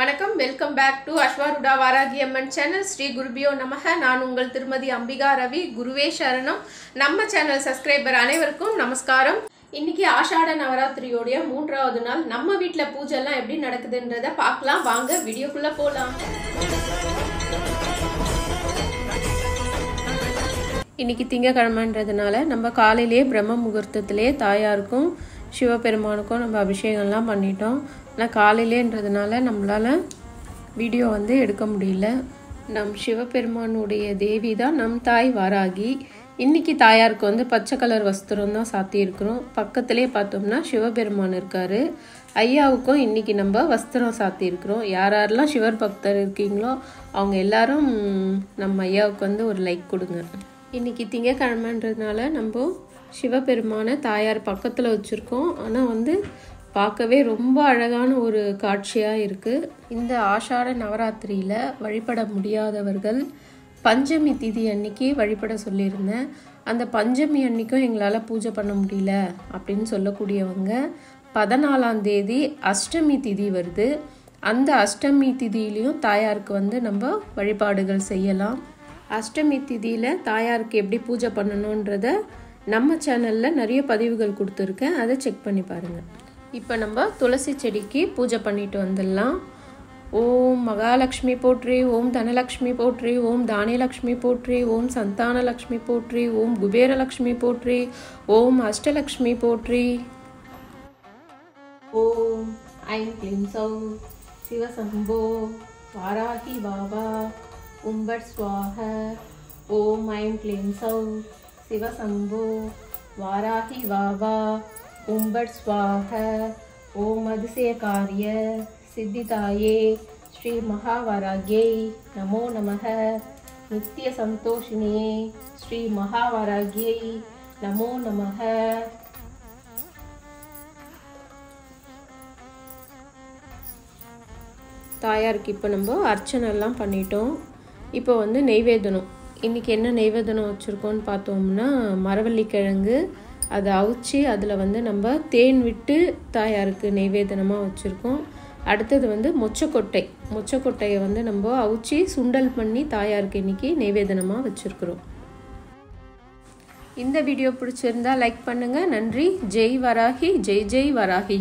வணக்கம், welcome back to Ashwaruda Varahi Amman channel. ஸ்ரீ குருபியோ நமக. நான் உங்கள் திருமதி அம்பிகா ரவி. குருவே சரணம். நம்ம சேனல் சப்ஸ்கிரைபர் அனைவருக்கும் நமஸ்காரம். இன்னைக்கு ஆஷாட நவராத்திரியோடைய 3வது நாள். நம்ம வீட்டில் பூஜை எல்லாம் எப்படி நடக்குதுன்றத பார்க்கலாம். வாங்க வீடியோக்குள்ள போலாம். இன்னைக்கு திங்கக்கிழமைன்றதுனால நம்ம காலையிலேயே பிரம்ம முகூர்த்தத்திலே தாயாருக்கும் சிவபெருமானுக்கும் நம்ம அபிஷேகம்லாம் பண்ணிட்டோம். ஆனால் காலையிலேன்றதுனால நம்மளால் வீடியோ எடுக்க முடியல. நம் சிவபெருமானுடைய தேவி தான் நம் தாய் வாராகி. இன்றைக்கி தாயாருக்கு பச்சை கலர் வஸ்திரம் தான் சாத்தியிருக்கிறோம். பக்கத்துலேயே பார்த்தோம்னா சிவபெருமான் இருக்கார். ஐயாவுக்கும் இன்றைக்கி நம்ம வஸ்திரம் சாத்தியிருக்கிறோம். யாரெல்லாம் சிவர் பக்தர் இருக்கீங்களோ அவங்க எல்லாரும் நம்ம ஐயாவுக்கு ஒரு லைக் கொடுங்க. இன்றைக்கி திங்கக்கிழமைன்றதுனால நம்ம சிவபெருமான தாயார் பக்கத்தில் வச்சுருக்கோம். ஆனால் பார்க்கவே ரொம்ப அழகான ஒரு காட்சியாக இருக்குது. இந்த ஆஷாட நவராத்திரியில் வழிபட முடியாதவர்கள் பஞ்சமி திதி அன்னைக்கு வழிபட சொல்லியிருந்தேன். அந்த பஞ்சமி அன்னைக்கும் எங்களால் பூஜை பண்ண முடியல அப்படின்னு சொல்லக்கூடியவங்க 14ஆம் தேதி அஷ்டமி திதி வருது. அந்த அஷ்டமி திதியிலையும் தாயாருக்கு நம்ம வழிபாடுகள் செய்யலாம். அஷ்டமி திதியில் தாயாருக்கு எப்படி பூஜை பண்ணணுன்றத நம்ம சேனலில் நிறைய பதிவுகள் கொடுத்துருக்கேன். அதை செக் பண்ணி பாருங்கள். இப்போ நம்ம துளசி செடிக்கு பூஜை பண்ணிட்டு வந்துடலாம். ஓம் மகாலட்சுமி போற்றி, ஓம் தனலக்ஷ்மி போற்றி, ஓம் தானியலக்ஷ்மி போற்றி, ஓம் சந்தானலக்ஷ்மி போற்றி, ஓம் குபேரலக்ஷ்மி போற்றி, ஓம் அஷ்டலக்ஷ்மி போற்றி. ஓம் ஐம் க்ளீம் சௌ சிவசம்போ வாராகி பாபா உம்பட் ஸ்வாஹ. ஓம் ஐம் க்ளீம் சௌ சிவசம்போ வாராகி பாபா உம்பட் ஸ்வாஹ. ஓம் அதிசய காரிய சித்திதாயே ஸ்ரீ மகாவாராகியை நமோ நமக. நித்திய சந்தோஷினியே ஸ்ரீ மகாவாராகியை நமோ நமக. தாயாருக்கு இப்போ நம்ம அர்ச்சனைலாம் பண்ணிட்டோம். இப்போ நெய்வேதனம். இன்றைக்கி என்ன நெய்வேதனம் வச்சுருக்கோன்னு பார்த்தோம்னா மரவள்ளிக்கிழங்கு அதை அவிச்சு அதில் நம்ம தேன் விட்டு தாயாருக்கு நெய்வேதனமாக வச்சுருக்கோம். அடுத்தது மொச்சக்கொட்டையை நம்ம அவிச்சு சுண்டல் பண்ணி தாயாருக்கு இன்றைக்கி நெய்வேதனமாக வச்சுருக்குறோம். இந்த வீடியோ பிடிச்சிருந்தா லைக் பண்ணுங்கள். நன்றி. ஜெய் வராகி, ஜெய் ஜெய் வராகி.